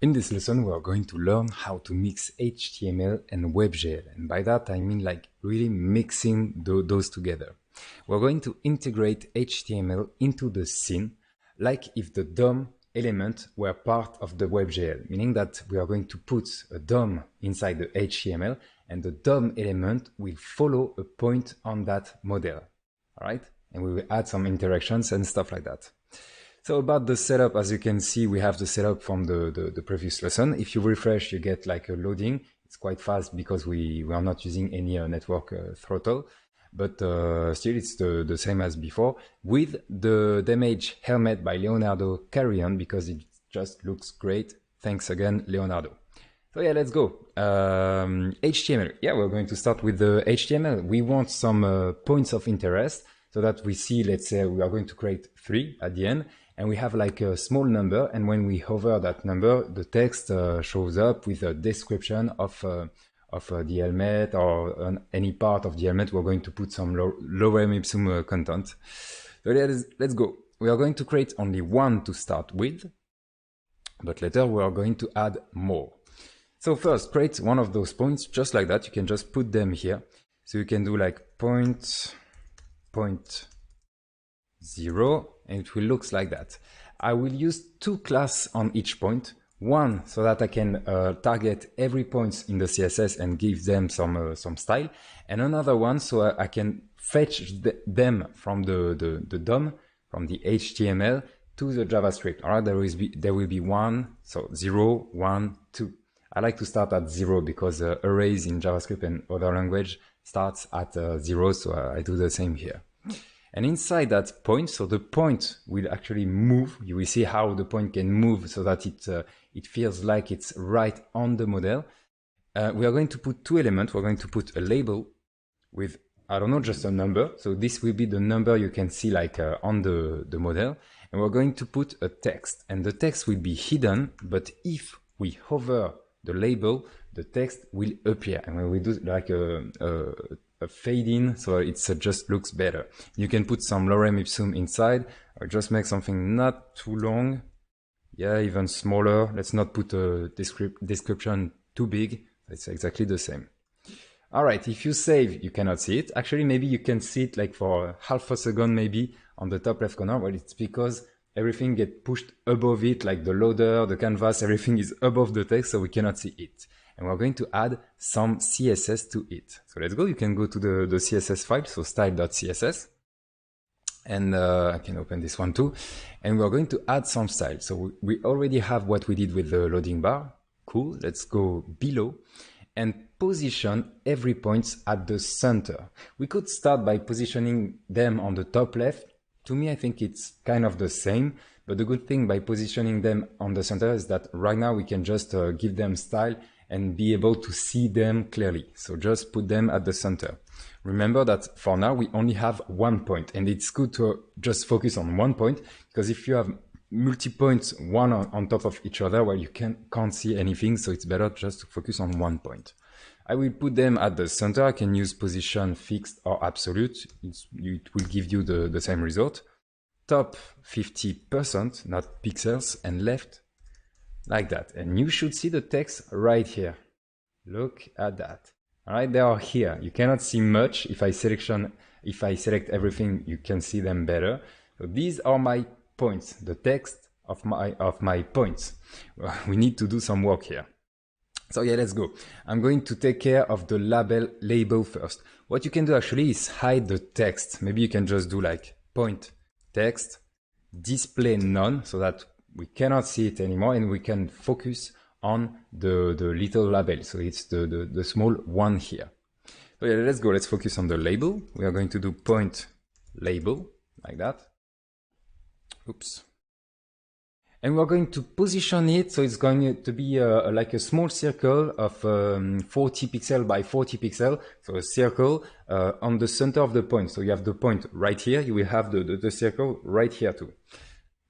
In this lesson, we are going to learn how to mix HTML and WebGL. And by that, I mean like really mixing those together. We're going to integrate HTML into the scene, like if the DOM element were part of the WebGL, meaning that we are going to put a DOM inside the HTML and the DOM element will follow a point on that model. All right? And we will add some interactions and stuff like that. So about the setup, as you can see, we have the setup from the previous lesson. If you refresh, you get like a loading. It's quite fast because we are not using any network throttle, but still it's the same as before with the damage helmet by Leonardo carry on because it just looks great. Thanks again, Leonardo. So yeah, let's go. HTML. Yeah, we're going to start with the HTML. We want some points of interest so that we see, let's say we are going to create 3 at the end. And we have like a small number, and when we hover that number, the text shows up with a description of the helmet or any part of the helmet. We're going to put some lorem ipsum content. So let's go. We are going to create only 1 to start with, but later we are going to add more. So first, create one of those points just like that. You can just put them here. So you can do like point 0, and it will look like that. I will use 2 classes on each point. One so that I can target every point in the CSS and give them some style, and another one so I can fetch them from the DOM, from the HTML to the JavaScript. All right, there will be 1, so 0, 1, 2. I like to start at 0 because arrays in JavaScript and other language starts at 0, so I do the same here. And inside that point, so the point will actually move. You will see how the point can move so that it feels like it's right on the model. We are going to put 2 elements. We're going to put a label with, I don't know, just a number. So this will be the number you can see like on the model. And we're going to put a text. And the text will be hidden, but if we hover the label, the text will appear. And when we do like a fade in, so it just looks better. You can put some lorem ipsum inside, or just make something not too long. Yeah, even smaller. Let's not put a description too big. It's exactly the same. All right, if you save, you cannot see it. Actually, maybe you can see it like for half a second, maybe on the top left corner. Well, it's because everything gets pushed above it, like the loader, the canvas, everything is above the text, so we cannot see it. And we're going to add some CSS to it. So let's go. You can go to the CSS file, so style.css. And I can open this one too. And we're going to add some style. So we already have what we did with the loading bar. Cool. Let's go below and position every point at the center. We could start by positioning them on the top left. To me, I think it's kind of the same. But the good thing by positioning them on the center is that right now we can just give them style and be able to see them clearly. So just put them at the center. Remember that for now we only have 1 point, and it's good to just focus on 1 point, because if you have multi-points, one on top of each other, well, you can't see anything, so it's better just to focus on 1 point. I will put them at the center. I can use position fixed or absolute. It will give you the same result. Top 50%, not pixels, and left like that. And you should see the text right here. Look at that. All right, they are here. You cannot see much. If I select everything, you can see them better. So these are my points, the text of my points. We need to do some work here. So yeah, let's go. I'm going to take care of the label first. What you can do actually is hide the text. Maybe you can just do like point text, display none, so that we cannot see it anymore, and we can focus on the little label. So it's the small one here. So yeah, let's go. Let's focus on the label. We are going to do point label like that. Oops. And we're going to position it. So it's going to be like a small circle of 40 pixel by 40 pixel. So a circle on the center of the point. So you have the point right here. You will have the circle right here too.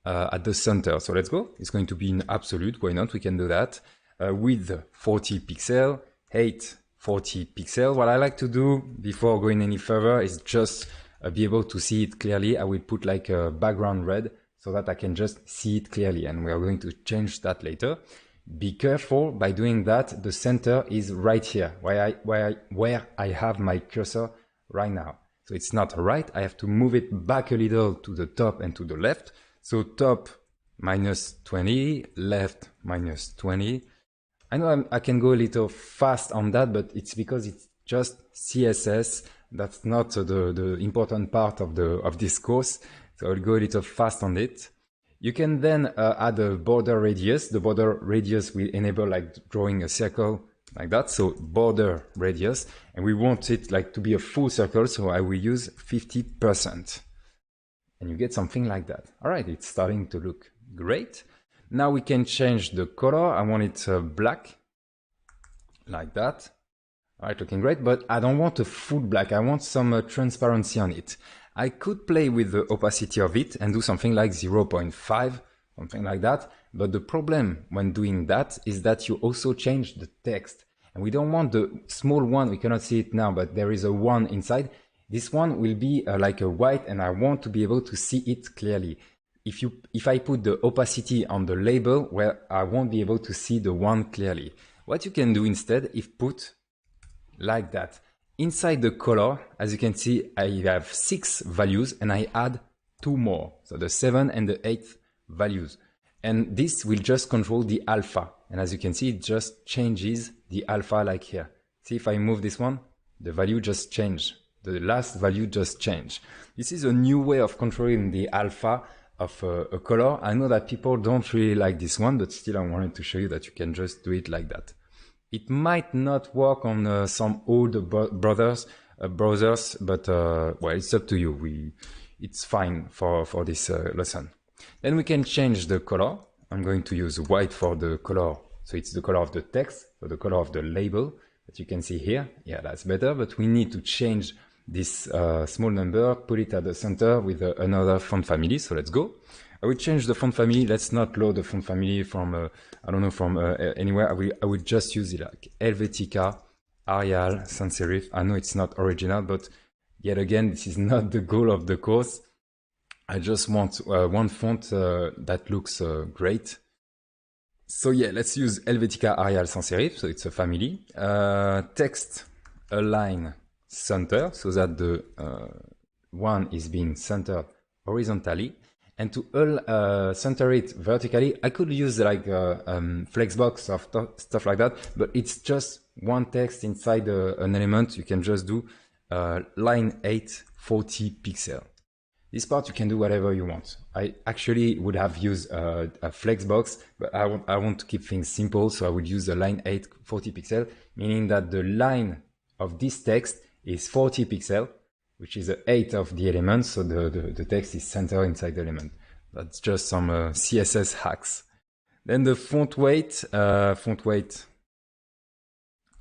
At the center. So let's go. It's going to be in absolute. Why not? We can do that. Width 40 pixel, height 40 pixel. What I like to do before going any further is just be able to see it clearly. I will put like a background red so that I can just see it clearly, and we are going to change that later. Be careful by doing that. The center is right here, where I have my cursor right now. So it's not right. I have to move it back a little to the top and to the left. So top minus 20, left minus 20. I know I can go a little fast on that, but it's because it's just CSS. That's not the important part of this course. So I'll go a little fast on it. You can then add a border radius. The border radius will enable like drawing a circle like that. So border radius, and we want it like to be a full circle. So I will use 50%, and you get something like that. All right, it's starting to look great. Now we can change the color. I want it black, like that. All right, looking great, but I don't want a full black. I want some transparency on it. I could play with the opacity of it and do something like 0.5, something like that. But the problem when doing that is that you also change the text. And we don't want the small one. We cannot see it now, but there is a 1 inside. This one will be like a white, and I want to be able to see it clearly. If I put the opacity on the label, well, I won't be able to see the 1 clearly. What you can do instead is put like that. Inside the color, as you can see, I have 6 values and I add 2 more. So the 7 and the 8th values. And this will just control the alpha. And as you can see, it just changes the alpha like here. See, if I move this one, the value just changed. The last value just changed. This is a new way of controlling the alpha of a color. I know that people don't really like this one, but still I wanted to show you that you can just do it like that. It might not work on some old browsers, but well, it's up to you. It's fine for this lesson. Then we can change the color. I'm going to use white for the color. So it's the color of the text, or the color of the label that you can see here. Yeah, that's better, but we need to change this small number, put it at the center with another font family. So let's go. I will change the font family. Let's not load the font family from, I don't know, from anywhere. I will just use it like Helvetica, Arial, sans serif. I know it's not original, but yet again, this is not the goal of the course. I just want one font that looks great. So yeah, let's use Helvetica, Arial, sans serif. So it's a family. Text align center, so that the one is being centered horizontally. And to center it vertically, I could use like flexbox or stuff like that, but it's just one text inside an element. You can just do line 8, 40 pixel. This part you can do whatever you want. I actually would have used a flexbox, but I want to keep things simple, so I would use the line 8, 40 pixel, meaning that the line of this text is 40 pixel, which is the 8 of the element, so the text is centered inside the element. That's just some CSS hacks. Then the font weight, I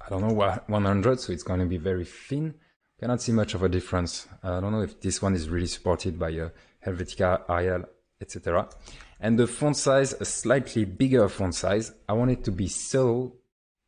don't know, 100, so it's going to be very thin. Cannot see much of a difference. I don't know if this one is really supported by Helvetica, Arial, etc. And the font size, a slightly bigger font size. I want it to be subtle,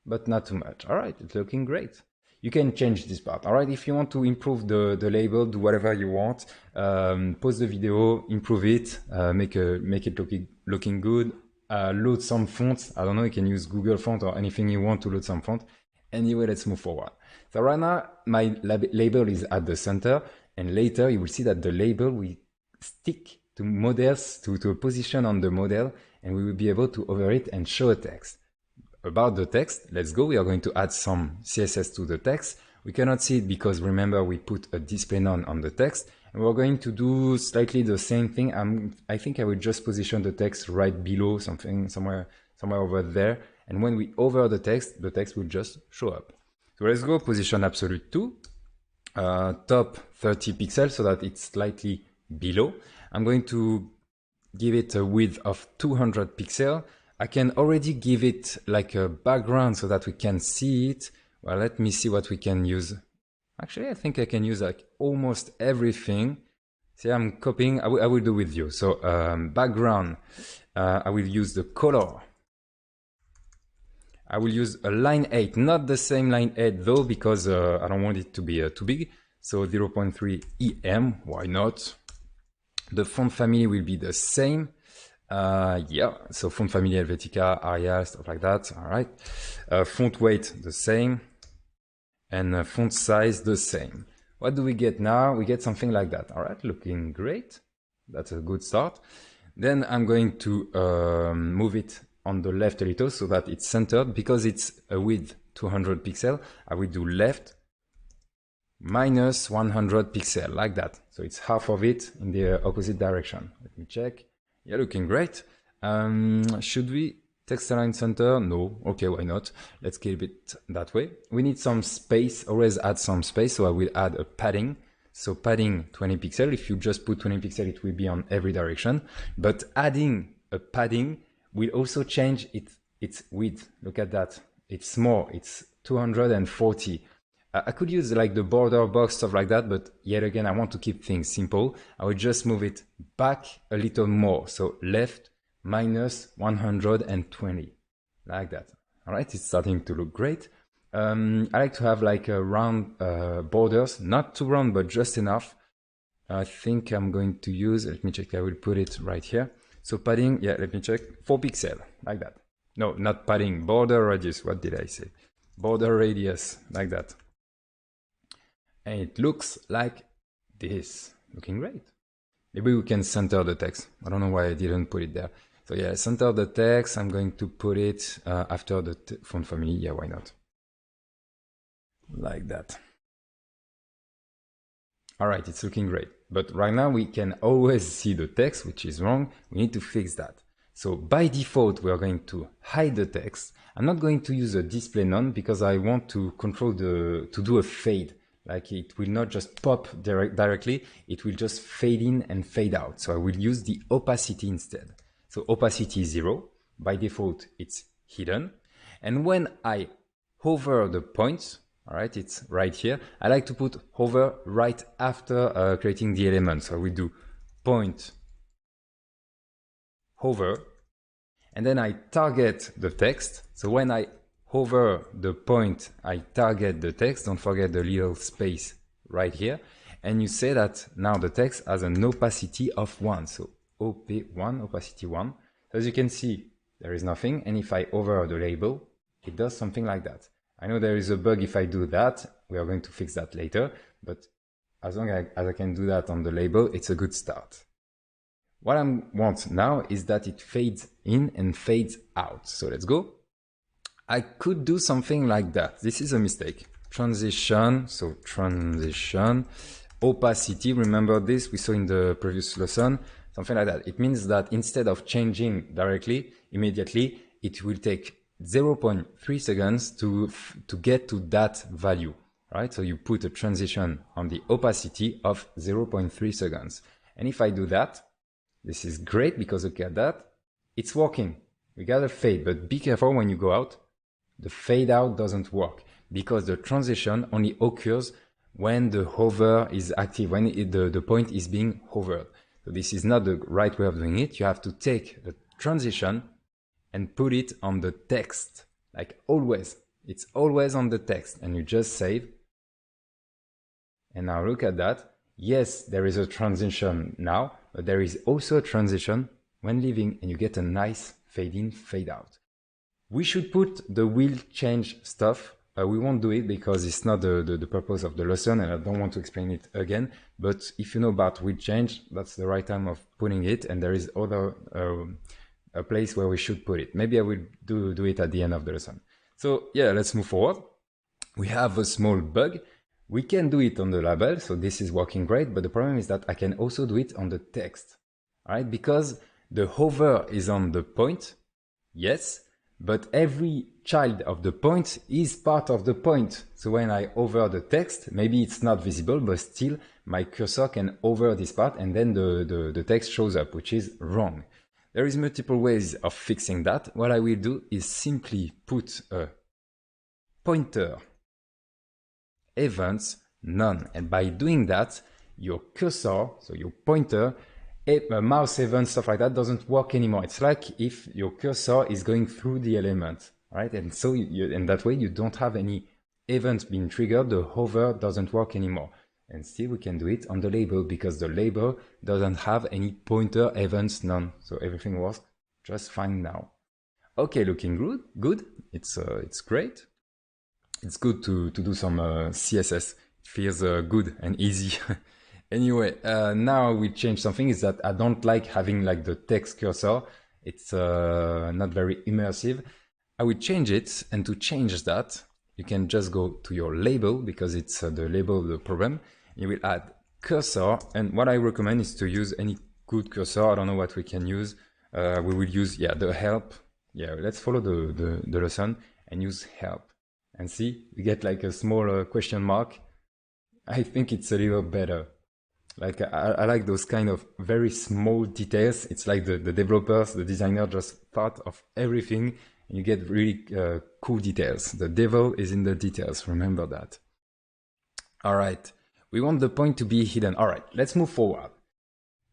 but not too much. All right, it's looking great. You can change this part. All right, if you want to improve the label, do whatever you want. Pause the video, improve it, make it looking good. Load some fonts. I don't know, you can use Google font or anything you want to load some font. Anyway, let's move forward. So right now, my label is at the center, and later you will see that the label will stick to models, to a position on the model, and we will be able to hover it and show a text. About the text, let's go. We are going to add some CSS to the text. We cannot see it because remember we put a display none on the text, and we're going to do slightly the same thing. I think I will just position the text right below somewhere over there. And when we hover the text will just show up. So let's go position absolute 2, top 30 pixels so that it's slightly below. I'm going to give it a width of 200 pixels. I can already give it like a background so that we can see it. Well, let me see what we can use. Actually, I think I can use like almost everything. See, I'm copying. I will do with you. So background, I will use the color. I will use a line 8, not the same line 8 though, because I don't want it to be too big. So 0.3 EM, why not? The font family will be the same. Yeah, so font family Helvetica, Arial, stuff like that. All right. Font weight, the same. And font size, the same. What do we get now? We get something like that. All right, looking great. That's a good start. Then I'm going to move it on the left a little so that it's centered. Because it's a width 200 pixel, I will do left minus 100 pixel, like that. So it's half of it in the opposite direction. Let me check. Yeah, looking great. Should we text align center? No. Okay, why not? Let's keep it that way. We need some space. Always add some space. So I will add a padding. So padding 20 pixel. If you just put 20 pixel, it will be on every direction. But adding a padding will also change its width. Look at that. It's more. It's 240. I could use like the border box, stuff like that, but yet again, I want to keep things simple. I will just move it back a little more. So left minus 120, like that. All right, it's starting to look great. I like to have like a round borders, not too round, but just enough. I think I'm going to use, let me check, I will put it right here. So padding, yeah, let me check, 4 pixel, like that. No, not padding, border radius, what did I say? Border radius, like that. And it looks like this, looking great. Maybe we can center the text. I don't know why I didn't put it there. So yeah, center the text. I'm going to put it after the font family. Yeah, why not? Like that. All right, it's looking great. But right now we can always see the text, which is wrong. We need to fix that. So by default, we are going to hide the text. I'm not going to use a display none because I want to control to do a fade. Like it will not just pop directly, it will just fade in and fade out. So I will use the opacity instead. So opacity is 0. By default, it's hidden. And when I hover the points, all right, it's right here. I like to put hover right after creating the element. So we do point, hover, and then I target the text. So when I hover the point, I target the text. Don't forget the little space right here. And you say that now the text has an opacity of 1. So OP1, opacity 1. As you can see, there is nothing. And if I hover the label, it does something like that. I know there is a bug if I do that. We are going to fix that later. But as long as I can do that on the label, it's a good start. What I want now is that it fades in and fades out. So let's go. I could do something like that. This is a mistake. Transition, so transition, opacity, remember this, we saw in the previous lesson, something like that. It means that instead of changing directly, immediately, it will take 0.3 seconds to get to that value, right? So you put a transition on the opacity of 0.3 seconds. And if I do that, this is great because look at that, it's working. We got a fade, but be careful when you go out. The fade out doesn't work because the transition only occurs when the hover is active, when the point is being hovered. So this is not the right way of doing it. You have to take the transition and put it on the text, like always. It's always on the text and you just save. And now look at that. Yes, there is a transition now, but there is also a transition when leaving and you get a nice fade in, fade out. We should put the wheel change stuff. We won't do it because it's not the purpose of the lesson and I don't want to explain it again. But if you know about wheel change, that's the right time of putting it. And there is other a place where we should put it. Maybe I will do it at the end of the lesson. So yeah, let's move forward. We have a small bug. We can do it on the label. So this is working great. But the problem is that I can also do it on the text. All right, because the hover is on the point. Yes. But every child of the point is part of the point. So when I hover the text, maybe it's not visible, but still my cursor can hover this part and then the text shows up, which is wrong. There is multiple ways of fixing that. What I will do is simply put a pointer events none. And by doing that, your cursor, so your pointer, mouse event, stuff like that doesn't work anymore. It's like if your cursor is going through the element, right? And so in that way, you don't have any event being triggered. The hover doesn't work anymore. And still we can do it on the label because the label doesn't have any pointer, events, none. So everything works just fine now. Okay, looking good. It's great. It's good to do some CSS. It feels good and easy. Anyway, now we change something is that I don't like having like the text cursor. It's not very immersive. I will change it, and to change that, you can just go to your label because it's the label of the program. You will add cursor, and what I recommend is to use any good cursor. I don't know what we can use. We will use, the help. Yeah, let's follow the lesson and use help. And see, we get like a small question mark. I think it's a little better. Like I like those kind of very small details. It's like the developers, the designer just thought of everything, and you get really cool details. The devil is in the details, remember that. All right, we want the point to be hidden. All right, let's move forward.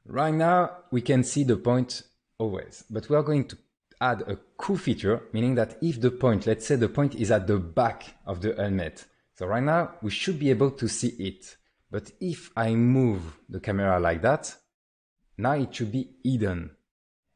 Right now, we can see the point always, but we are going to add a cool feature, meaning that if the point, let's say the point is at the back of the helmet. So right now, we should be able to see it. But if I move the camera like that, now it should be hidden.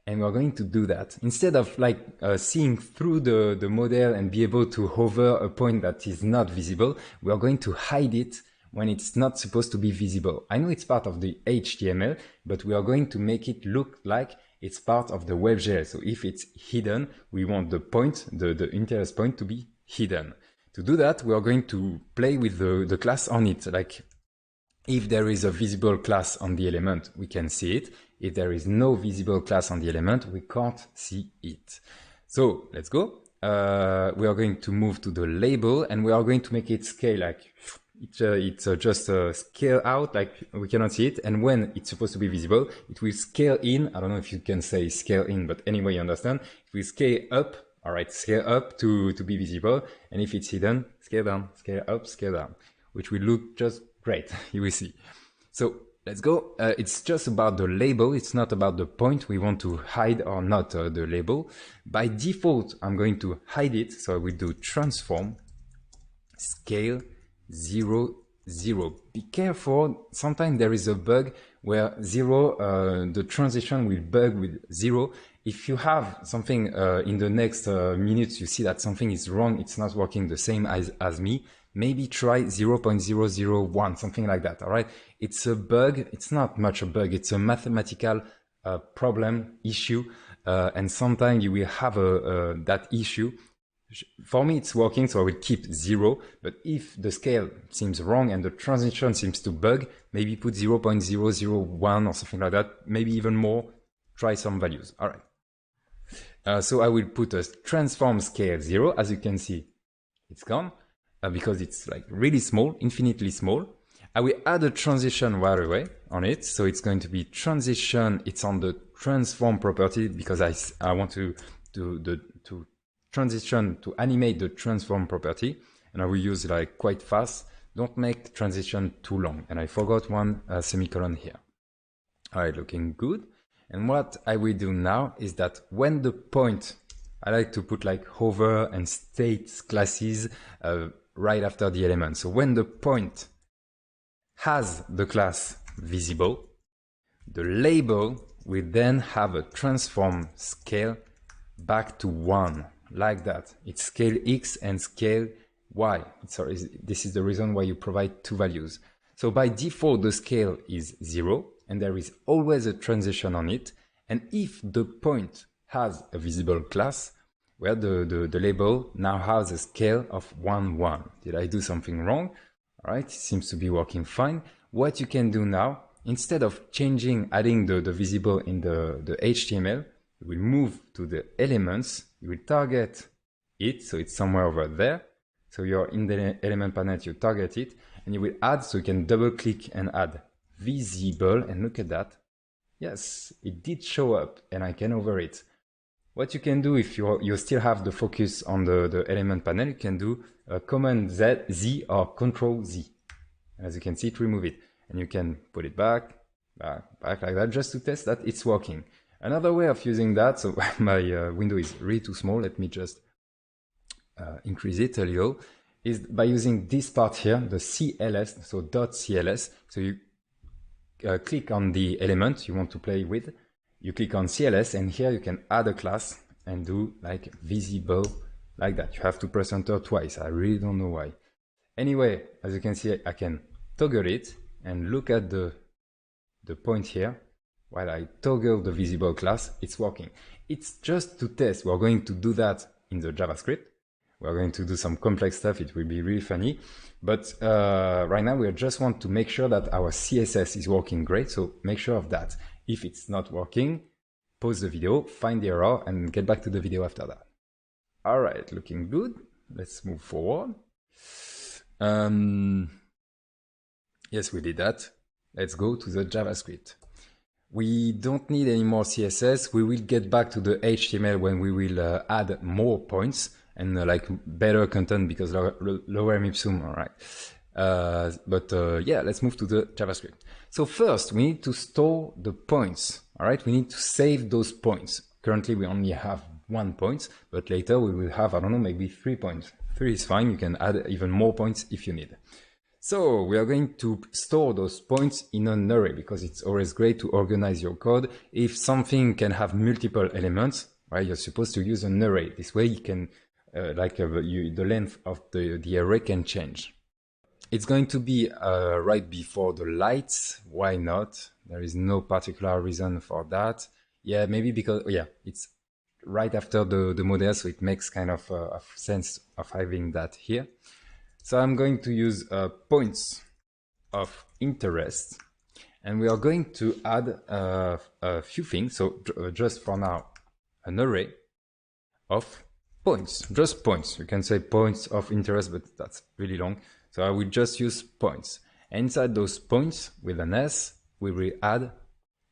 And we're going to do that. Instead of like seeing through the model and be able to hover a point that is not visible, we are going to hide it when it's not supposed to be visible. I know it's part of the HTML, but we are going to make it look like it's part of the WebGL. So if it's hidden, we want the point, the interest point to be hidden. To do that, we are going to play with the class on it. Like if there is a visible class on the element, we can see it. If there is no visible class on the element, we can't see it. So let's go. We are going to move to the label, and we are going to make it scale like it's just scale out, like we cannot see it. And when it's supposed to be visible, it will scale in. I don't know if you can say scale in, but anyway, you understand. It will scale up. All right, scale up to be visible. And if it's hidden, scale down, scale up, scale down, which will look just great. You will see. So let's go. It's just about the label. It's not about the point. We want to hide or not the label. By default, I'm going to hide it. So I will do transform scale 0, 0. Be careful. Sometimes there is a bug where 0, the transition will bug with 0. If you have something in the next minutes, you see that something is wrong. It's not working the same as me. Maybe try 0.001, something like that. All right. It's a bug. It's not much a bug. It's a mathematical problem issue. And sometimes you will have that issue. For me, it's working, so I will keep 0. But if the scale seems wrong and the transition seems to bug, maybe put 0.001 or something like that. Maybe even more. Try some values. All right. So I will put a transform scale 0. As you can see, it's gone because it's like really small, infinitely small. I will add a transition right away on it. So it's going to be transition. It's on the transform property because I want to transition to animate the transform property, and I will use like quite fast. Don't make the transition too long. And I forgot one semicolon here. All right, looking good. And what I will do now is that when the point, I like to put like hover and state classes right after the element. So when the point has the class visible, the label will then have a transform scale back to 1. Like that. It's scale X and scale Y. This is the reason why you provide 2 values. So by default, the scale is 0, and there is always a transition on it. And if the point has a visible class, where the label now has a scale of 1, 1. Did I do something wrong? All right, it seems to be working fine. What you can do now, instead of adding the visible in the HTML, you will move to the elements. You will target it, so it's somewhere over there. So you're in the element panel, you target it, and you will add, so you can double click and add visible, and look at that. Yes, it did show up, and I can hover it. What you can do if you still have the focus on the element panel, you can do Command Z or Control Z. As you can see, it remove it, and you can put it back like that, just to test that it's working. Another way of using that, so my window is really too small. Let me just increase it a little. is by using this part here, the CLS, so .cls. So you click on the element you want to play with, you click on CLS, and here you can add a class and do like visible, like that. You have to press enter twice. I really don't know why. Anyway, as you can see, I can toggle it and look at the point here. While I toggle the visible class, it's working. It's just to test. We're going to do that in the JavaScript. We're going to do some complex stuff. It will be really funny. But right now, we just want to make sure that our CSS is working great. So make sure of that. If it's not working, pause the video, find the error, and get back to the video after that. All right, looking good. Let's move forward. Yes, we did that. Let's go to the JavaScript. We don't need any more CSS. We will get back to the HTML when we will add more points and like better content because lower ipsum, all right. Yeah, let's move to the JavaScript. So first, we need to store the points, all right? We need to save those points. Currently, we only have 1 point, but later we will have, I don't know, maybe 3 points. 3 is fine. You can add even more points if you need. So we are going to store those points in an array because it's always great to organize your code. If something can have multiple elements, right, you're supposed to use an array. This way you can, the length of the array can change. It's going to be right before the lights. Why not? There is no particular reason for that. Yeah, maybe because, yeah, it's right after the model, so it makes kind of sense of having that here. So I'm going to use points of interest, and we are going to add a few things. So just for now, an array of points, just points. You can say points of interest, but that's really long. So I will just use points. Inside those points with an S, we will add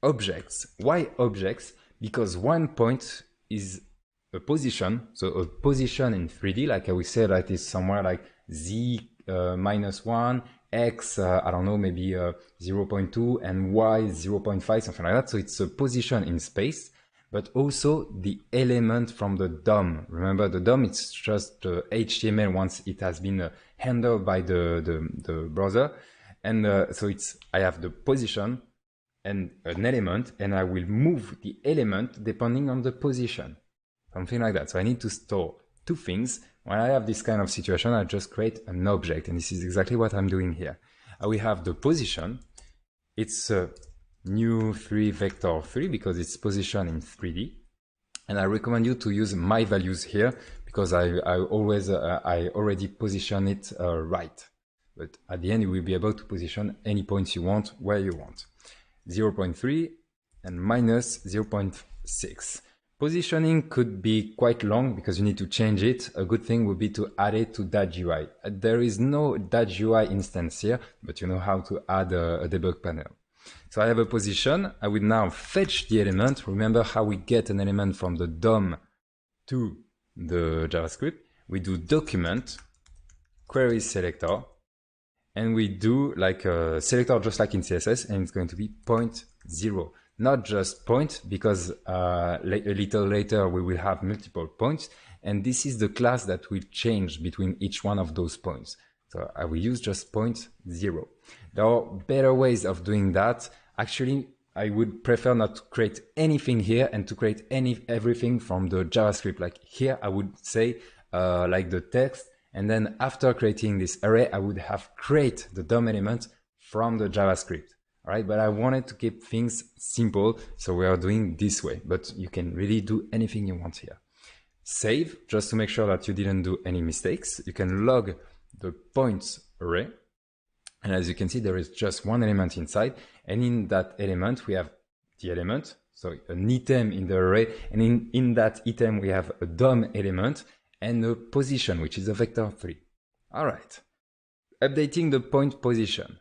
objects. Why objects? Because 1 point is a position. So a position in 3D, like I will say that is somewhere like Z -1, X, I don't know, maybe 0.2 and Y 0.5, something like that. So it's a position in space, but also the element from the DOM. Remember the DOM, it's just the HTML once it has been handled by the browser. And so I have the position and an element, and I will move the element depending on the position. Something like that. So I need to store 2 things. When I have this kind of situation, I just create an object, and this is exactly what I'm doing here. We have the position. It's a new 3 vector 3 because it's position in 3D. And I recommend you to use my values here because I already position it right. But at the end, you will be able to position any points you want where you want. 0.3 and minus 0.6. Positioning could be quite long because you need to change it. A good thing would be to add it to .UI. There is no .UI instance here, but you know how to add a debug panel. So I have a position. I will now fetch the element. Remember how we get an element from the DOM to the JavaScript. We do document, query selector, and we do like a selector just like in CSS, and it's going to be 0.0. Not just point, because a little later we will have multiple points, and this is the class that will change between each one of those points. So I will use just 0.0. There are better ways of doing that. Actually, I would prefer not to create anything here and to create everything from the JavaScript. Like here, I would say like the text, and then after creating this array, I would have create the DOM element from the JavaScript. All right, but I wanted to keep things simple, so we are doing this way, but you can really do anything you want here. Save, just to make sure that you didn't do any mistakes. You can log the points array, and as you can see, there is just 1 element inside, and in that element, we have the element, so an item in the array, and in that item, we have a DOM element and a position, which is a vector 3. All right, updating the point position.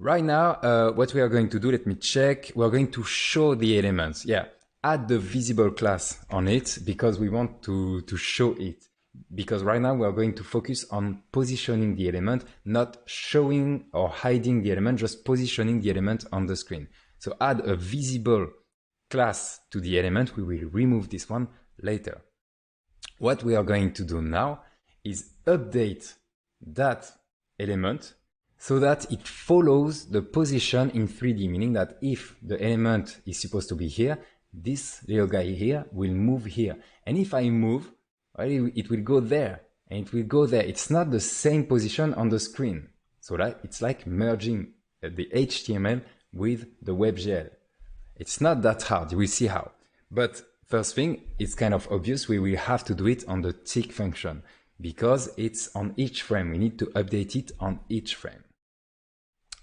Right now, what we are going to do, let me check. We're going to show the elements. Yeah, add the visible class on it because we want to show it. Because right now we are going to focus on positioning the element, not showing or hiding the element, just positioning the element on the screen. So add a visible class to the element. We will remove this one later. What we are going to do now is update that element so that it follows the position in 3D, meaning that if the element is supposed to be here, this little guy here will move here. And if I move, it will go there, and it will go there. It's not the same position on the screen. So that it's like merging the HTML with the WebGL. It's not that hard, you will see how. But first thing, it's kind of obvious, we will have to do it on the tick function because it's on each frame. We need to update it on each frame.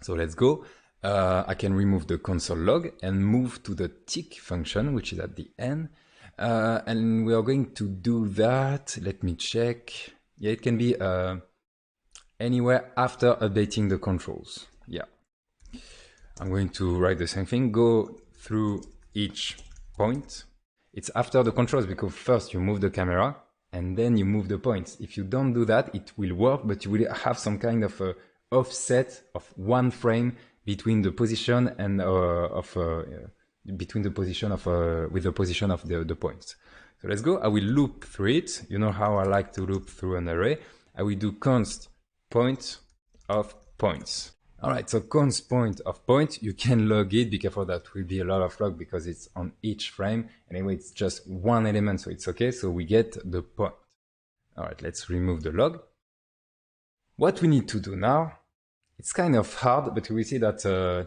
So let's go. I can remove the console log and move to the tick function, which is at the end. And we are going to do that. Let me check. Yeah, it can be anywhere after updating the controls. Yeah. I'm going to write the same thing. Go through each point. It's after the controls because first you move the camera and then you move the points. If you don't do that, it will work, but you will have some kind of offset of one frame between the position and between the position of with the position of the points. So let's go. I will loop through it. You know how I like to loop through an array. I will do const point of points. All right, so const point of point, you can log it. Be careful, that will be a lot of log because it's on each frame. Anyway, it's just one element, so it's okay. So we get the point. All right, let's remove the log. What we need to do now, it's kind of hard, but we see that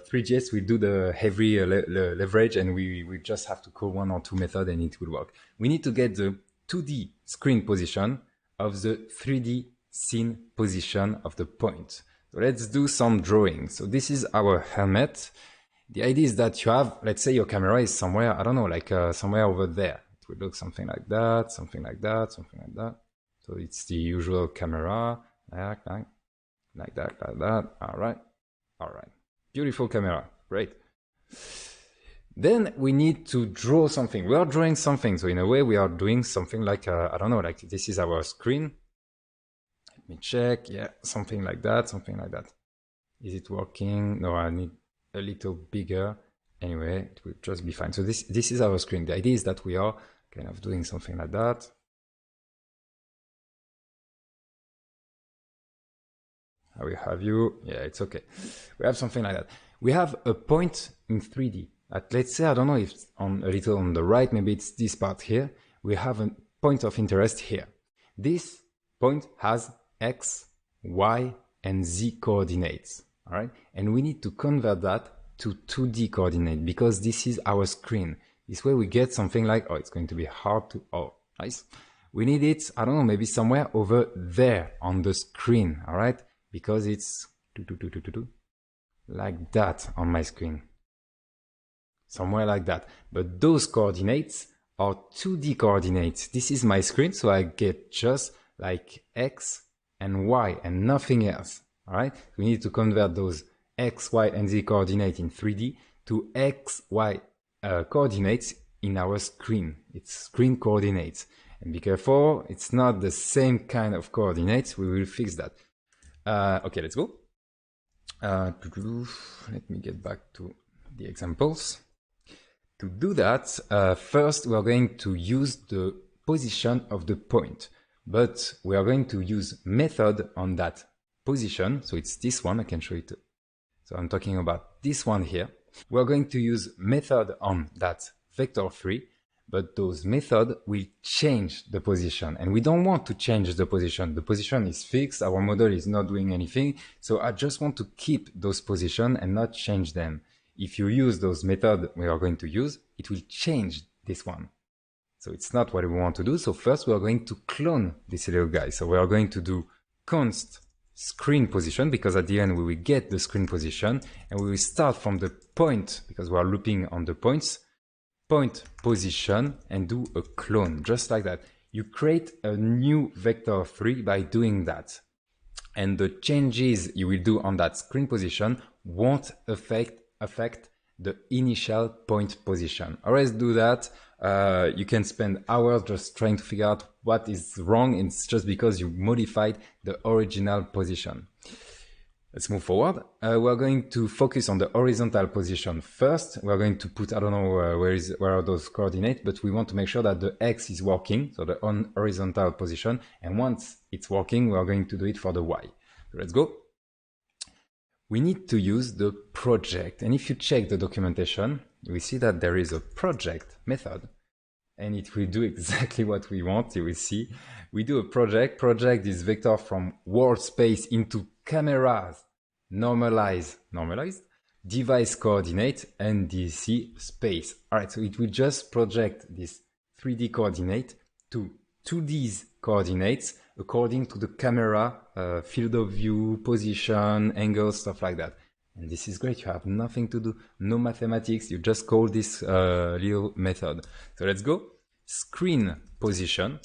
Three.js will do the heavy leverage, and we just have to call one or two methods and it will work. We need to get the 2D screen position of the 3D scene position of the point. So let's do some drawing. So this is our helmet. The idea is that you have, let's say your camera is somewhere, I don't know, like somewhere over there. It will look something like that, something like that, something like that. So it's the usual camera, like that, like that. All right. Beautiful camera. Great. Then we need to draw something. We are drawing something. So in a way, we are doing something like, I don't know, like this is our screen. Let me check. Yeah, something like that, something like that. Is it working? No, I need a little bigger. Anyway, it will just be fine. So this is our screen. The idea is that we are kind of doing something like that. I will have you. Yeah, it's okay. We have something like that. We have a point in 3D. Let's say, I don't know if it's on a little on the right, maybe it's this part here. We have a point of interest here. This point has X, Y, and Z coordinates. All right. And we need to convert that to 2D coordinate because this is our screen. This way we get something like, oh, it's going to be hard to, oh, nice. We need it, I don't know, maybe somewhere over there on the screen. All right. Because it's like that on my screen. Somewhere like that. But those coordinates are 2D coordinates. This is my screen, so I get just like X and Y and nothing else. All right? We need to convert those X, Y, and Z coordinates in 3D to X, Y coordinates in our screen. It's screen coordinates. And be careful, it's not the same kind of coordinates. We will fix that. Okay, let's go. Let me get back to the examples. To do that, first we are going to use the position of the point, but we are going to use method on that position. So it's this one, I can show it. So I'm talking about this one here. We're going to use method on that vector3, but those methods will change the position, and we don't want to change the position. The position is fixed, our model is not doing anything, so I just want to keep those positions and not change them. If you use those methods we are going to use, it will change this one. So it's not what we want to do. So first we are going to clone this little guy. So we are going to do const screen position, because at the end we will get the screen position, and we will start from the point, because we are looping on the points, point position, and do a clone, just like that. You create a new vector3 by doing that. And the changes you will do on that screen position won't affect the initial point position. Always do that. You can spend hours just trying to figure out what is wrong. It's just because you modified the original position. Let's move forward. We're going to focus on the horizontal position first. We're going to put, I don't know where are those coordinates, but we want to make sure that the X is working, so the horizontal position. And once it's working, we're going to do it for the Y. So let's go. We need to use the project. And if you check the documentation, we see that there is a project method. And it will do exactly what we want. You will see we do a project. Project is vector from world space into cameras, normalized, device coordinate, and DC space. All right, so it will just project this 3D coordinate to 2D coordinates according to the camera, field of view, position, angle, stuff like that. And this is great. You have nothing to do, no mathematics. You just call this little method. So let's go. Screen position.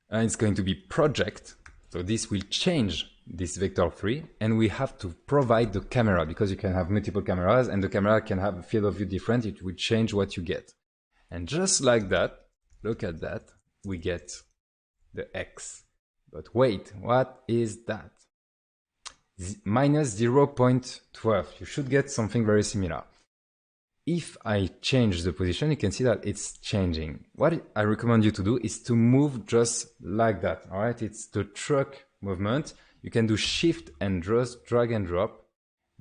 And it's going to be project. So this will change this vector 3. And we have to provide the camera because you can have multiple cameras and the camera can have a field of view different. It will change what you get. And just like that, look at that, we get the X. But wait, what is that? Minus 0.12. You should get something very similar. If I change the position, you can see that it's changing. What I recommend you to do is to move just like that. All right, it's the truck movement. You can do shift and just drag and drop.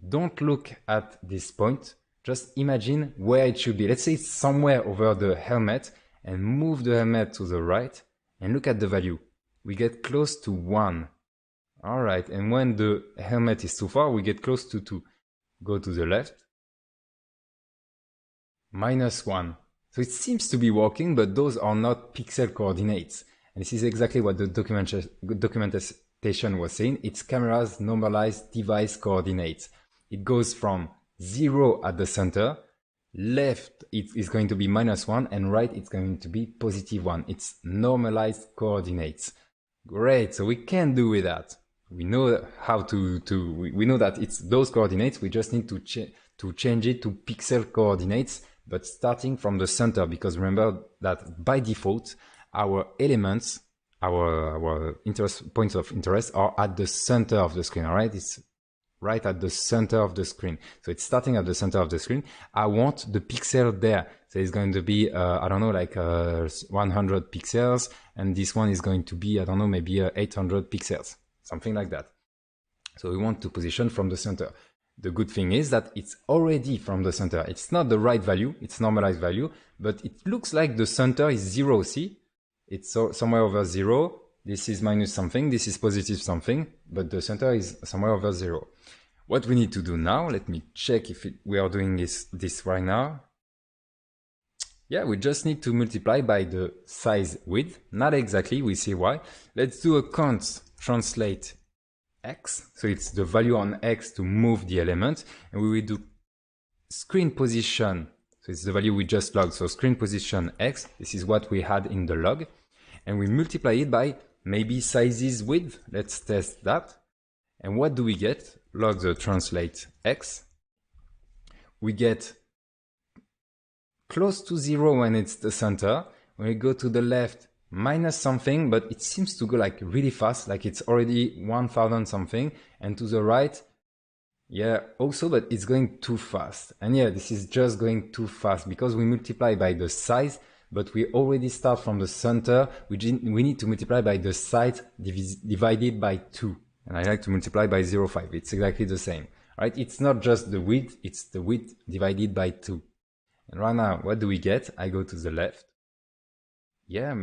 Don't look at this point. Just imagine where it should be. Let's say it's somewhere over the helmet and move the helmet to the right and look at the value. We get close to 1. All right, and when the helmet is too far, we get close to 2. Go to the left. -1. So it seems to be working, but those are not pixel coordinates. And this is exactly what the documentation was saying. It's cameras normalized device coordinates. It goes from 0 at the center, left it is going to be -1, and right it's going to be +1. It's normalized coordinates. Great, so we can do with that. We know how we know that it's those coordinates. We just need to change it to pixel coordinates, but starting from the center, because remember that by default, our elements, our points of interest are at the center of the screen, all right? It's right at the center of the screen. So it's starting at the center of the screen. I want the pixel there. So it's going to be, I don't know, like 100 pixels. And this one is going to be, I don't know, maybe 800 pixels. Something like that. So we want to position from the center. The good thing is that it's already from the center. It's not the right value, it's normalized value, but it looks like the center is 0, see? It's somewhere over 0. This is minus something, this is positive something, but the center is somewhere over 0. What we need to do now, let me check if we are doing this right now. Yeah, we just need to multiply by the size width. Not exactly, we see why. Let's do a const translate X. So it's the value on X to move the element. And we will do screen position. So it's the value we just logged. So screen position X. This is what we had in the log. And we multiply it by maybe sizes width. Let's test that. And what do we get? Log the translate X. We get close to 0 when it's the center. When we go to the left, minus something, but it seems to go like really fast, like it's already 1000 something. And to the right, yeah, also, but it's going too fast. And yeah, this is just going too fast because we multiply by the size, but we already start from the center. We need to multiply by the size divided by 2. And I like to multiply by 0.5. It's exactly the same, right? It's not just the width, it's the width divided by 2. And right now, what do we get? I go to the left. Yeah,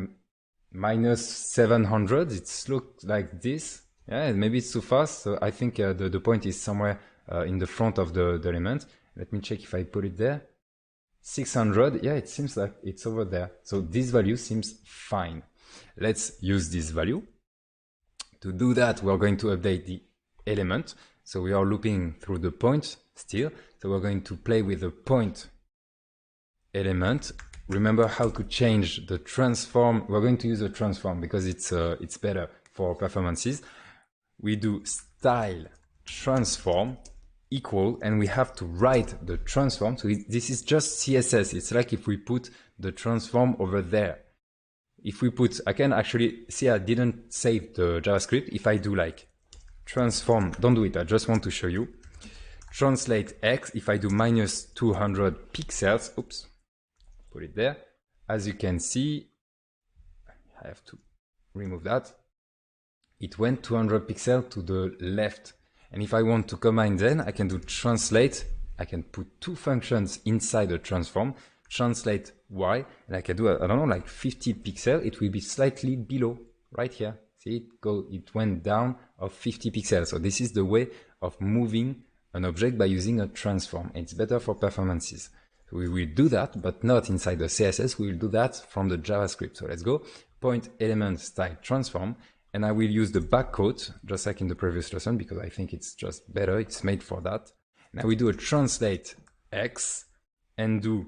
minus 700. It looks like this. Yeah, maybe it's too fast. So I think the point is somewhere in the front of the element. Let me check if I put it there. 600. Yeah, it seems like it's over there. So this value seems fine. Let's use this value. To do that, we're going to update the element. So we are looping through the point still. So we're going to play with the point element. Remember how to change the transform. We're going to use a transform because it's better for performances. We do style transform equal, and we have to write the transform. So this is just CSS. It's like if we put the transform over there. If we put, I can actually see I didn't save the JavaScript. If I do like transform, don't do it, I just want to show you. Translate X, if I do minus 200 pixels, oops, put it there. As you can see, I have to remove that. It went 200 pixels to the left. And if I want to combine then, I can do translate. I can put two functions inside the transform, translate Y, and I can do, I don't know, like 50 pixels. It will be slightly below, right here. See, it went down of 50 pixels. So this is the way of moving an object by using a transform. It's better for performances. So we will do that, but not inside the CSS. We will do that from the JavaScript. So let's go point element style transform. And I will use the backquote, just like in the previous lesson, because I think it's just better. It's made for that. Now we do a translate X and do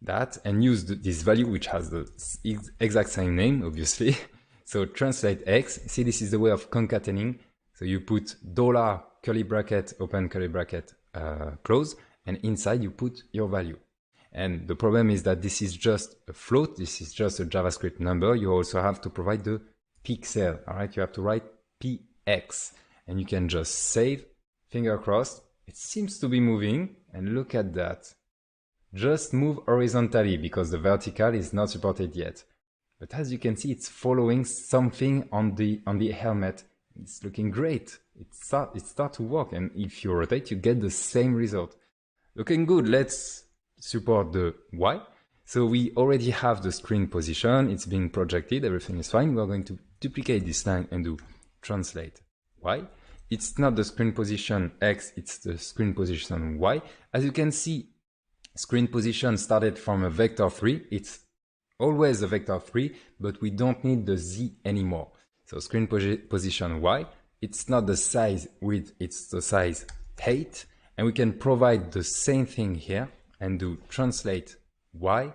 that and use this value, which has the exact same name, obviously. So translate X. See, this is the way of concatenating. So you put dollar curly bracket, open curly bracket, close, and inside you put your value. And the problem is that this is just a float. This is just a JavaScript number. You also have to provide the pixel. All right, you have to write px, and you can just save. Finger crossed. It seems to be moving, and look at that. Just move horizontally because the vertical is not supported yet. But as you can see, it's following something on the helmet. It's looking great. It start to work, and if you rotate, you get the same result. Looking good. Let's support the Y. So we already have the screen position. It's being projected. Everything is fine. We're going to duplicate this line and do translate Y. It's not the screen position X, it's the screen position Y. As you can see, screen position started from a vector 3. It's always a vector 3, but we don't need the Z anymore. So screen position Y, it's not the size width, it's the size height. And we can provide the same thing here and do translate Y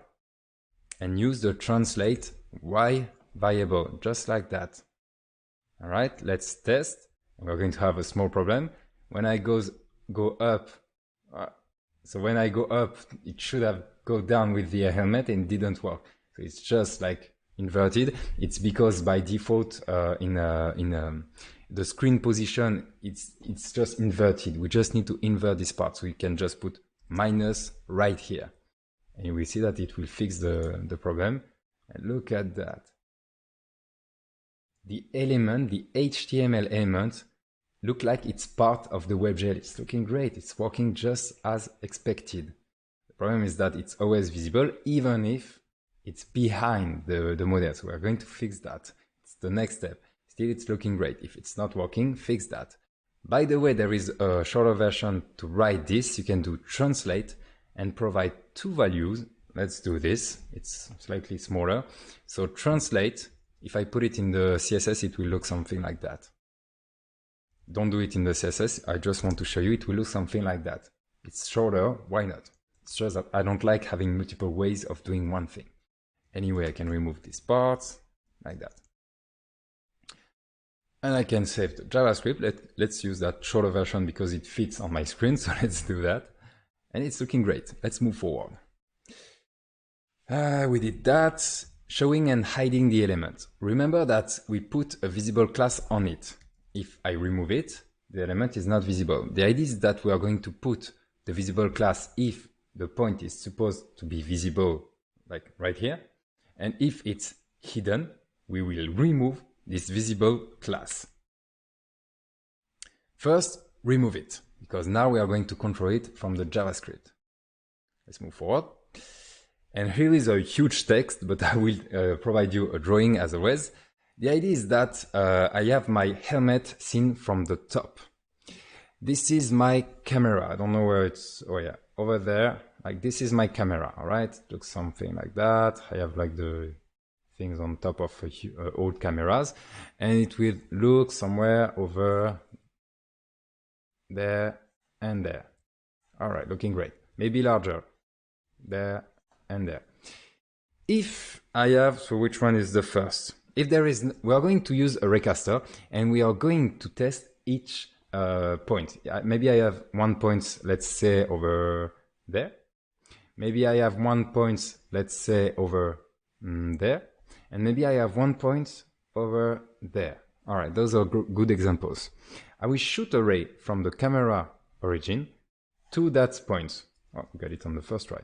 and use the translate Y variable, just like that. All right, let's test. We're going to have a small problem. When I go up, so when I go up, it should have go down with the helmet and didn't work. So it's just like inverted. It's because by default in the screen position, it's just inverted. We just need to invert this part. So we can just put minus right here. And you will see that it will fix the problem. And look at that. The element, the HTML element, look like it's part of the WebGL. It's looking great. It's working just as expected. The problem is that it's always visible, even if it's behind the model. So we're going to fix that. It's the next step. Still, it's looking great. If it's not working, fix that. By the way, there is a shorter version to write this. You can do translate and provide two values. Let's do this. It's slightly smaller. So translate. If I put it in the CSS, it will look something like that. Don't do it in the CSS. I just want to show you it will look something like that. It's shorter. Why not? It's just that I don't like having multiple ways of doing one thing. Anyway, I can remove these parts like that. And I can save the JavaScript. Let's use that shorter version because it fits on my screen. So let's do that. And it's looking great. Let's move forward. We did that. Showing and hiding the element. Remember that we put a visible class on it. If I remove it, the element is not visible. The idea is that we are going to put the visible class if the point is supposed to be visible, like right here. And if it's hidden, we will remove this visible class. First, remove it, because now we are going to control it from the JavaScript. Let's move forward. And here is a huge text, but I will provide you a drawing as always. The idea is that I have my helmet seen from the top. This is my camera. I don't know where it's, oh yeah, over there. Like this is my camera, all right? It looks something like that. I have like the things on top of old cameras. And it will look somewhere over there and there. All right, looking great. Maybe larger. There and there. If I have, so which one is the first? If there is, we are going to use a recaster and we are going to test each point. Maybe I have 1 point, let's say over there. Maybe I have 1 point, let's say over there. And maybe I have 1 point over there. All right, those are good examples. I will shoot a ray from the camera origin to that point. Oh, got it on the first try.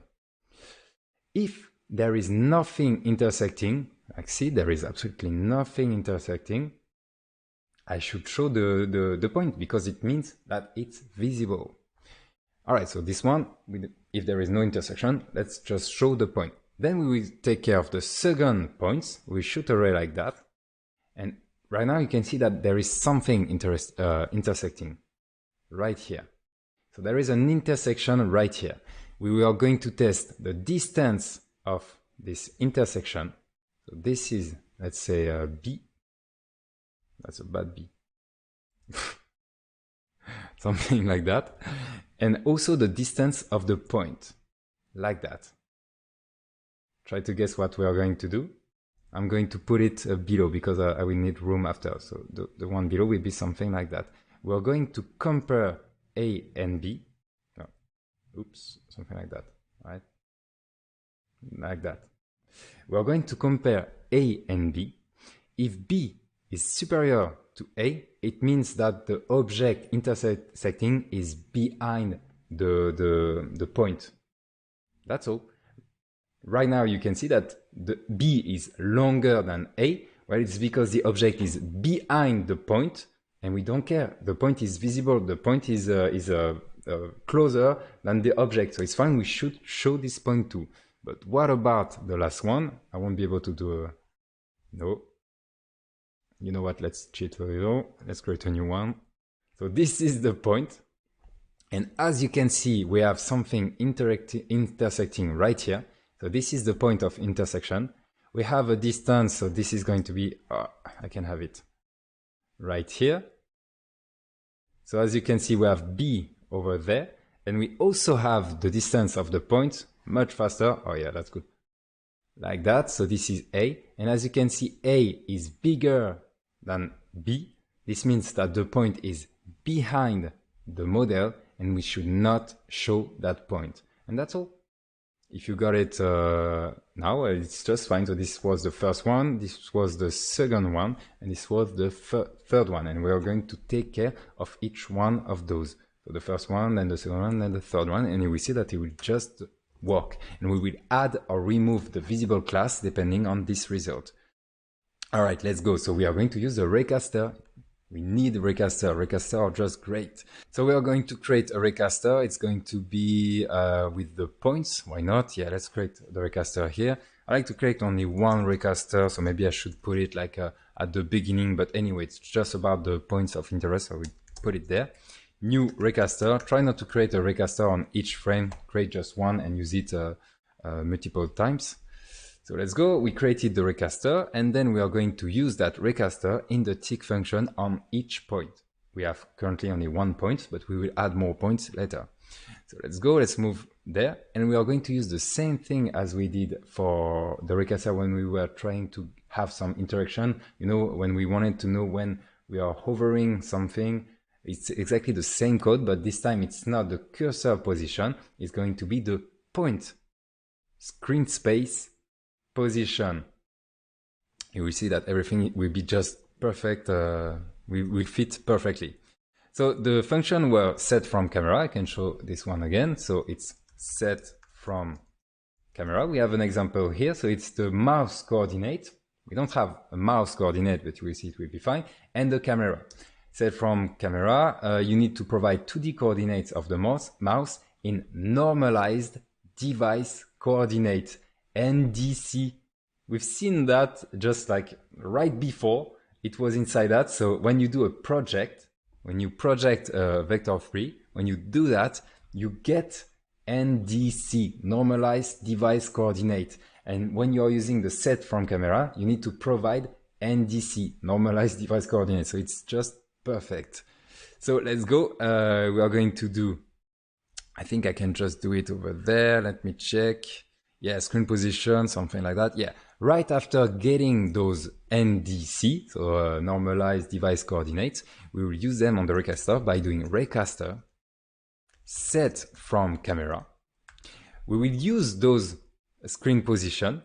If there is nothing intersecting, like see, there is absolutely nothing intersecting, I should show the point because it means that it's visible. All right, so this one, if there is no intersection, let's just show the point. Then we will take care of the second points. We shoot a ray like that. And right now you can see that there is something intersecting right here. So there is an intersection right here. We are going to test the distance of this intersection. So this is, let's say, B. That's a bad B. Something like that. And also the distance of the point, like that. Try to guess what we are going to do. I'm going to put it below because I will need room after. So the one below will be something like that. We're going to compare A and B. Oh, oops, something like that, right? Like that. We're going to compare A and B. If B is superior to A, it means that the object intersecting is behind the point. That's all. Right now you can see that the B is longer than A. Well, it's because the object is behind the point, and we don't care. The point is visible. The point is closer than the object, so it's fine. We should show this point too. But what about the last one? I won't be able to do no. You know what? Let's cheat a little. Let's create a new one. So this is the point. And as you can see, we have something intersecting right here. So this is the point of intersection. We have a distance, so this is going to be, I can have it right here. So as you can see, we have B over there. And we also have the distance of the point much faster. Oh yeah, that's good. Like that. So this is A. And as you can see, A is bigger than B. This means that the point is behind the model and we should not show that point. And that's all. If you got it now, it's just fine. So this was the first one, this was the second one, and this was the third one. And we are going to take care of each one of those. So the first one, then the second one, then the third one, and you will see that it will just work. And we will add or remove the visible class depending on this result. All right, let's go. So we are going to use the raycaster. We need raycaster. Raycaster are just great. So we are going to create a raycaster. It's going to be with the points. Why not? Yeah, let's create the raycaster here. I like to create only one raycaster, so maybe I should put it like at the beginning. But anyway, it's just about the points of interest, so we put it there. New raycaster. Try not to create a raycaster on each frame. Create just one and use it multiple times. So let's go. We created the raycaster, and then we are going to use that raycaster in the tick function on each point. We have currently only 1 point, but we will add more points later. So let's go. Let's move there, and we are going to use the same thing as we did for the raycaster when we were trying to have some interaction. You know, when we wanted to know when we are hovering something, it's exactly the same code, but this time it's not the cursor position. It's going to be the point screen space position. You will see that everything will be just perfect, will fit perfectly. So the function were set from camera. I can show this one again. So it's set from camera. We have an example here. So it's the mouse coordinate. We don't have a mouse coordinate, but you will see it will be fine. And the camera. Set from camera, you need to provide 2D coordinates of the mouse in normalized device coordinate. NDC. We've seen that just like right before it was inside that. So when you do a project, when you project vector3, when you do that, you get NDC, normalized device coordinate. And when you're using the set from camera, you need to provide NDC, normalized device coordinate. So it's just perfect. So let's go. We are going to do, I think I can just do it over there. Let me check. Yeah, screen position, something like that. Yeah, right after getting those NDC, so normalized device coordinates, we will use them on the raycaster by doing raycaster set from camera. We will use those screen position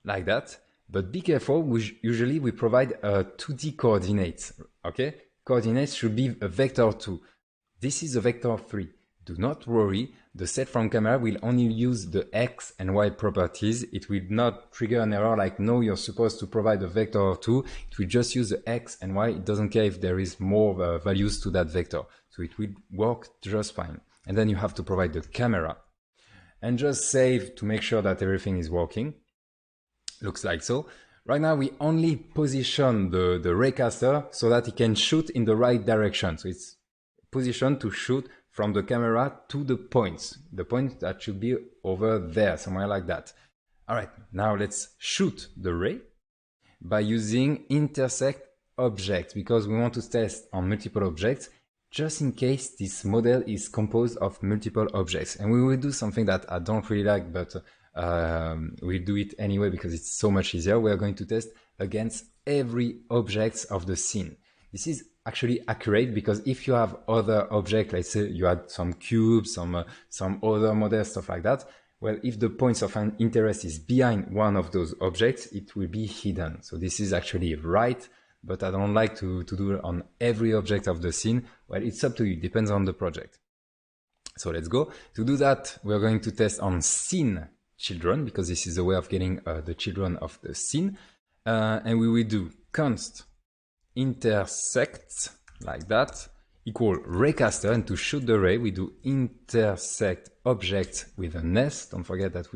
like that, But be careful, usually we provide a 2D coordinates, okay? Coordinates should be a vector 2. This is a vector 3. Do not worry, the set from camera will only use the X and Y properties. It will not trigger an error like, no, you're supposed to provide a vector 2. It will just use the X and Y. It doesn't care if there is more values to that vector. So it will work just fine. And then you have to provide the camera. And just save to make sure that everything is working. Looks like so. Right now we only position the raycaster so that it can shoot in the right direction. So it's positioned to shoot from the camera to the points that should be over there, somewhere like that. All right, now let's shoot the ray by using intersect objects, because we want to test on multiple objects just in case this model is composed of multiple objects. And we will do something that I don't really like, but we'll do it anyway because it's so much easier. We are going to test against every object of the scene. This is actually accurate because if you have other objects, let's say you had some cubes, some other models, stuff like that, well, if the points of an interest is behind one of those objects, it will be hidden. So this is actually right, but I don't like to do it on every object of the scene. Well, it's up to you, it depends on the project. So let's go. To do that, we're going to test on scene children, because this is a way of getting the children of the scene. And we will do const intersect, like that, equal raycaster, and to shoot the ray we do intersect object with an S. Don't forget that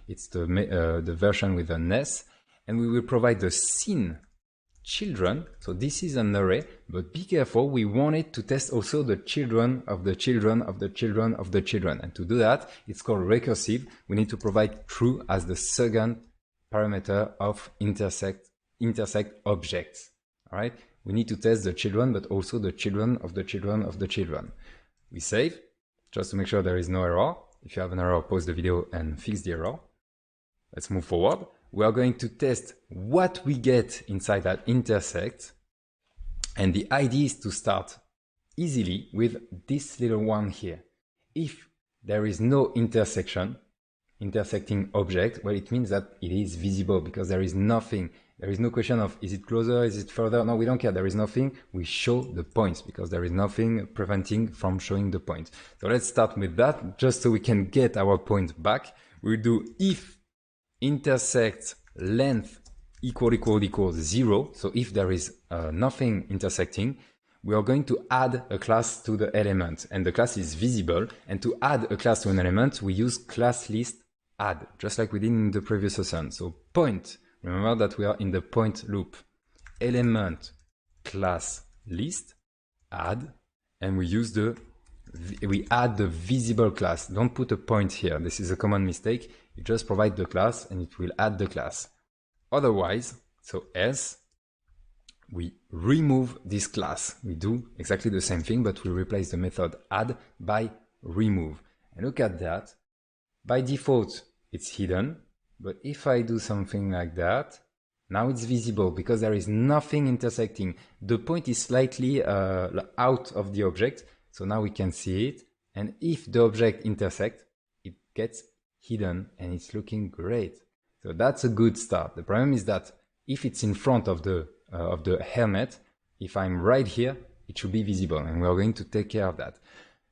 it's the version with an S, and we will provide the scene children. So this is an array, but be careful, we want it to test also the children of the children of the children of the children, and to do that it's called recursive. We need to provide true as the second parameter of intersect objects. All right, we need to test the children, but also the children of the children of the children. We save, just to make sure there is no error. If you have an error, pause the video and fix the error. Let's move forward. We are going to test what we get inside that intersect. And the idea is to start easily with this little one here. If there is no intersecting object, well, it means that it is visible because there is nothing. There is no question of, is it closer, is it further? No, we don't care. There is nothing. We show the points because there is nothing preventing from showing the point. So let's start with that, just so we can get our point back. We'll do if intersect length equals 0. So if there is nothing intersecting, we are going to add a class to the element, and the class is visible. And to add a class to an element, we use class list add, just like we did in the previous lesson. So point, remember that we are in the point loop, element class list add, and we add the visible class. Don't put a point here. This is a common mistake. You just provide the class and it will add the class. Otherwise, so else, we remove this class. We do exactly the same thing, but we replace the method add by remove. And look at that. By default, it's hidden. But if I do something like that, now it's visible because there is nothing intersecting. The point is slightly out of the object. So now we can see it. And if the object intersects, it gets hidden and it's looking great. So that's a good start. The problem is that if it's in front of the helmet, if I'm right here, it should be visible, and we're going to take care of that.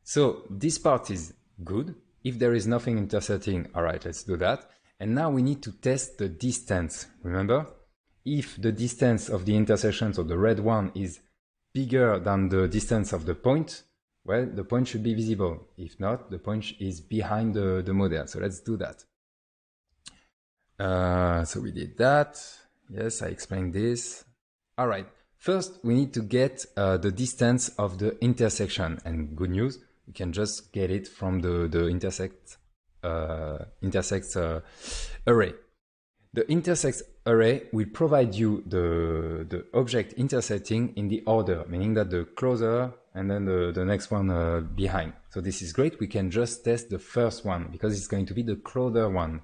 So this part is good. If there is nothing intersecting, all right, let's do that. And now we need to test the distance. Remember, if the distance of the intersection, so the red one, is bigger than the distance of the point, well, the point should be visible. If not, the point is behind the model. So let's do that. So we did that. Yes, I explained this. All right. First, we need to get the distance of the intersection. And good news, we can just get it from the intersect array. The intersect array will provide you the object intersecting in the order, meaning that the closer and then the next one behind. So this is great. We can just test the first one because it's going to be the closer one.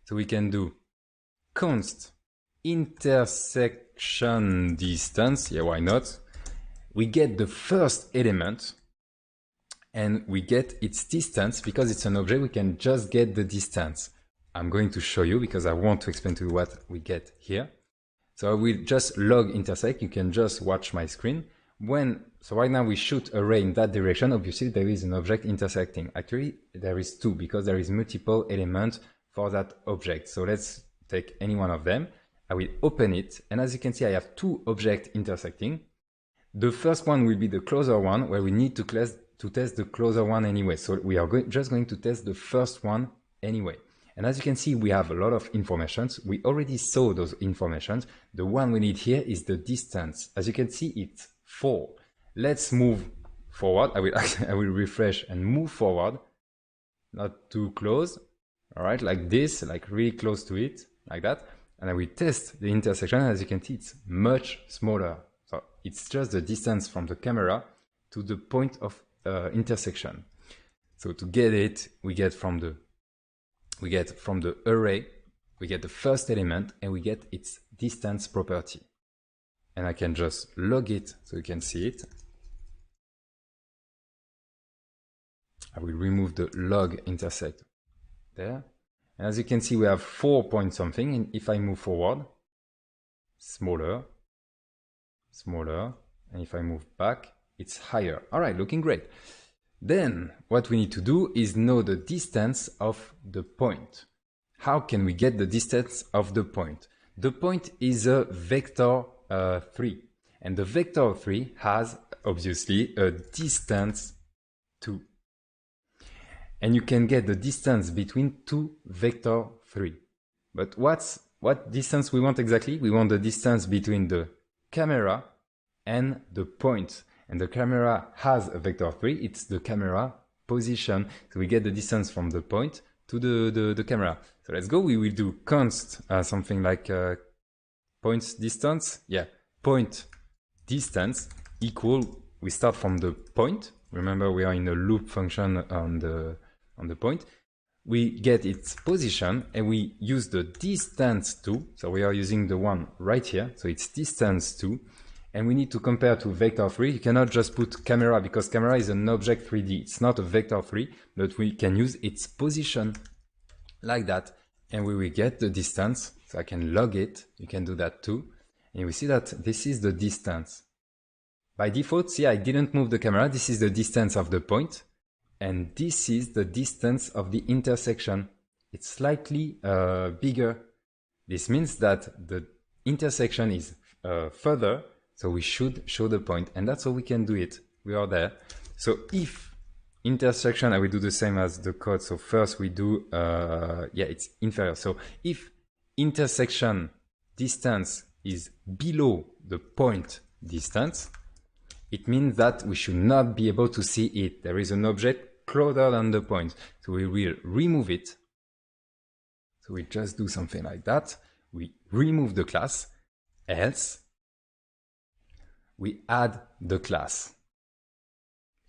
So we can do const intersection distance. Yeah, why not? We get the first element and we get its distance because it's an object. We can just get the distance. I'm going to show you because I want to explain to you what we get here. So I will just log intersect. You can just watch my screen. So right now we shoot a ray in that direction. Obviously there is an object intersecting. Actually there is two because there is multiple elements for that object. So let's take any one of them. I will open it, and as you can see I have two objects intersecting. The first one will be the closer one, where we need to test the closer one anyway. So we are just going to test the first one anyway. And as you can see, we have a lot of informations. We already saw those informations. The one we need here is the distance. As you can see, it's 4. Let's move forward. I will refresh and move forward. Not too close. All right, like this, like really close to it, like that. And I will test the intersection. As you can see, it's much smaller. So it's just the distance from the camera to the point of intersection. So to get it, we get from the array, we get the first element, and we get its distance property. And I can just log it so you can see it. I will remove the log intersect there. And as you can see, we have 4 point something. And if I move forward, smaller, smaller. And if I move back, it's higher. All right, looking great. Then what we need to do is know the distance of the point. How can we get the distance of the point? The point is a vector 3. And the vector 3 has obviously a distance 2. And you can get the distance between two vector 3. But what distance we want exactly? We want the distance between the camera and the point. And the camera has a vector 3. It's the camera position. So we get the distance from the point to the camera. So let's go. We will do const something like points distance. Yeah, point distance equal. We start from the point. Remember, we are in a loop function on the point. We get its position and we use the distance to. So we are using the one right here. So it's distance to. And we need to compare to vector 3. You cannot just put camera because camera is an object 3D. It's not a vector 3, but we can use its position like that. And we will get the distance. So I can log it. You can do that too. And we see that this is the distance. By default, see, I didn't move the camera. This is the distance of the point. And this is the distance of the intersection. It's slightly bigger. This means that the intersection is further. So we should show the point, and that's how we can do it. We are there. So if intersection, I will do the same as the code. So first we do, it's inferior. So if intersection distance is below the point distance, it means that we should not be able to see it. There is an object closer than the point. So we will remove it. So we just do something like that. We remove the class, else we add the class.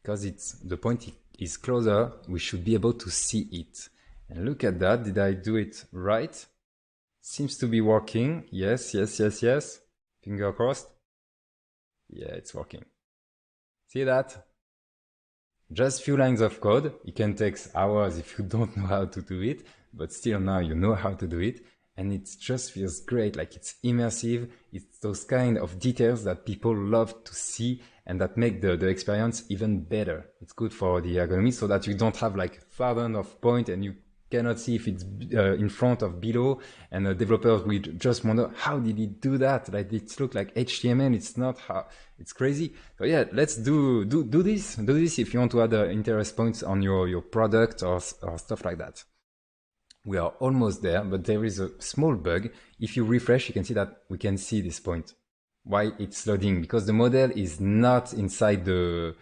Because the point is closer, we should be able to see it. And look at that. Did I do it right? Seems to be working. Yes, yes, yes, yes. Finger crossed. Yeah, it's working. See that? Just few lines of code. It can take hours if you don't know how to do it, but still now you know how to do it. And it just feels great, like it's immersive. It's those kind of details that people love to see and that make the experience even better. It's good for the ergonomy so that you don't have like thousands of points and you cannot see if it's in front or below. And the developers will just wonder, how did he do that? Like it looks like HTML. It's not how, it's crazy. So yeah, let's do this. Do this if you want to add interest points on your product or stuff like that. We are almost there, but there is a small bug. If you refresh, you can see that we can see this point. Why it's loading? Because the model is not inside the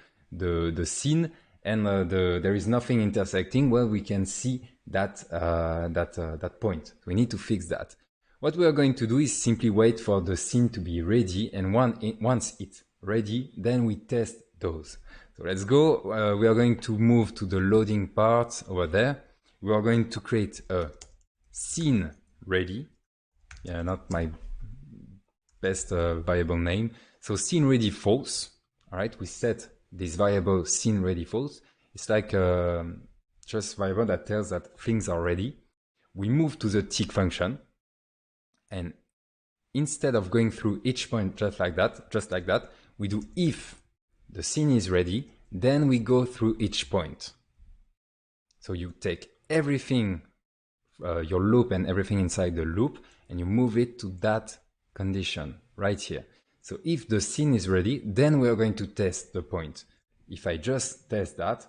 scene and there is nothing intersecting. Well, we can see that point. We need to fix that. What we are going to do is simply wait for the scene to be ready, and once it's ready, then we test those. So let's go. We are going to move to the loading part over there. We are going to create a scene ready. Yeah, not my best variable name. So scene ready false. All right, we set this variable scene ready false. It's like just variable that tells that things are ready. we move to the tick function, and instead of going through each point just like that, we do if the scene is ready, then we go through each point. So you take everything, your loop and everything inside the loop, and you move it to that condition right here. So if the scene is ready, then we are going to test the point. If I just test that,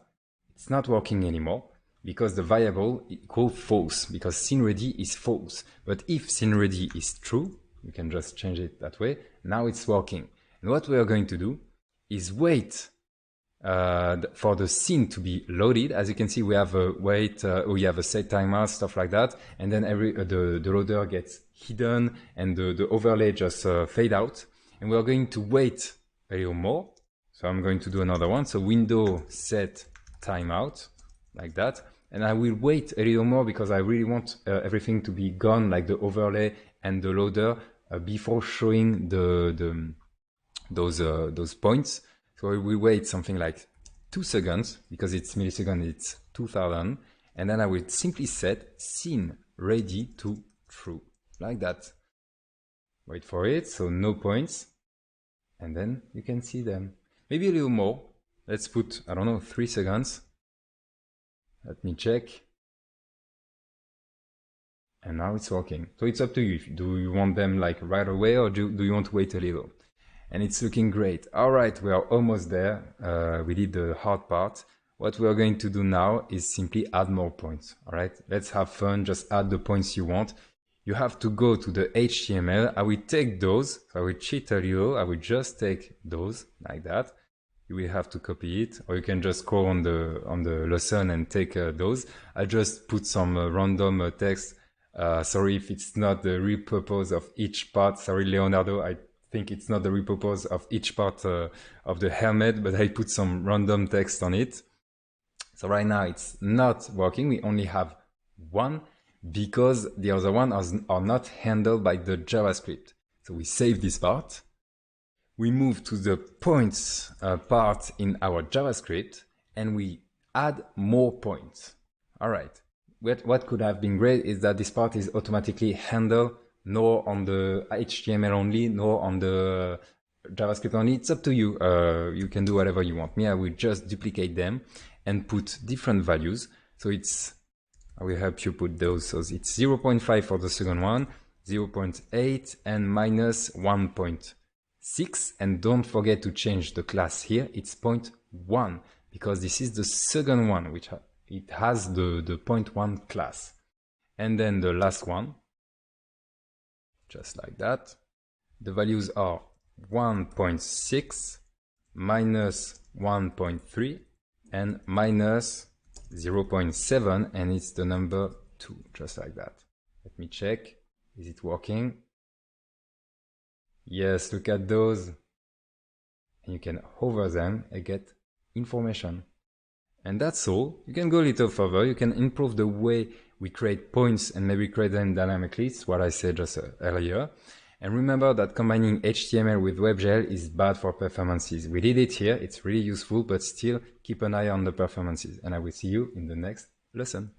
it's not working anymore because the variable equals false, because scene ready is false. But if scene ready is true, you can just change it that way. Now it's working. And what we are going to do is wait for the scene to be loaded. As you can see, we have a wait, we have a set timer, stuff like that. And then the loader gets hidden and the overlay just fade out. And we are going to wait a little more. So I'm going to do another one. So window set timeout like that. And I will wait a little more because I really want everything to be gone, like the overlay and the loader, before showing those points. So we wait something like 2 seconds, because it's millisecond, it's 2000. And then I will simply set scene ready to true, like that. Wait for it, so no points. And then you can see them. Maybe a little more. Let's put, I don't know, 3 seconds. Let me check. And now it's working. So it's up to you. Do you want them like right away, or do you want to wait a little? And it's looking great. All right, we are almost there. We did the hard part. What we are going to do now is simply add more points. All right, let's have fun. Just add the points you want. You have to go to the HTML. I will take those. So I will cheat a little. I will just take those like that. You will have to copy it, or you can just scroll on the lesson and take those. I just put some random text. Sorry if it's not the real purpose of each part. Sorry, Leonardo. I think it's not the real purpose of each part of the helmet, but I put some random text on it. So right now it's not working. We only have one because the other one are not handled by the JavaScript. So we save this part. We move to the points part in our JavaScript, and we add more points. All right. What could have been great is that this part is automatically handled, nor on the HTML only, nor on the JavaScript only. It's up to you. You can do whatever you want. Me, I will just duplicate them and put different values. So I will help you put those. So it's 0.5 for the second one, 0.8 and minus 1.6. And don't forget to change the class here. It's 0.1 because this is the second one, which it has the 0.1 class. And then the last one, just like that. The values are 1.6, minus 1.3, and minus 0.7, and it's the number 2, just like that. Let me check. Is it working? Yes, look at those. And you can hover them and get information. And that's all. You can go a little further. You can improve the way we create points and maybe create them dynamically. It's what I said just earlier. And remember that combining HTML with WebGL is bad for performances. We did it here. It's really useful, but still keep an eye on the performances. And I will see you in the next lesson.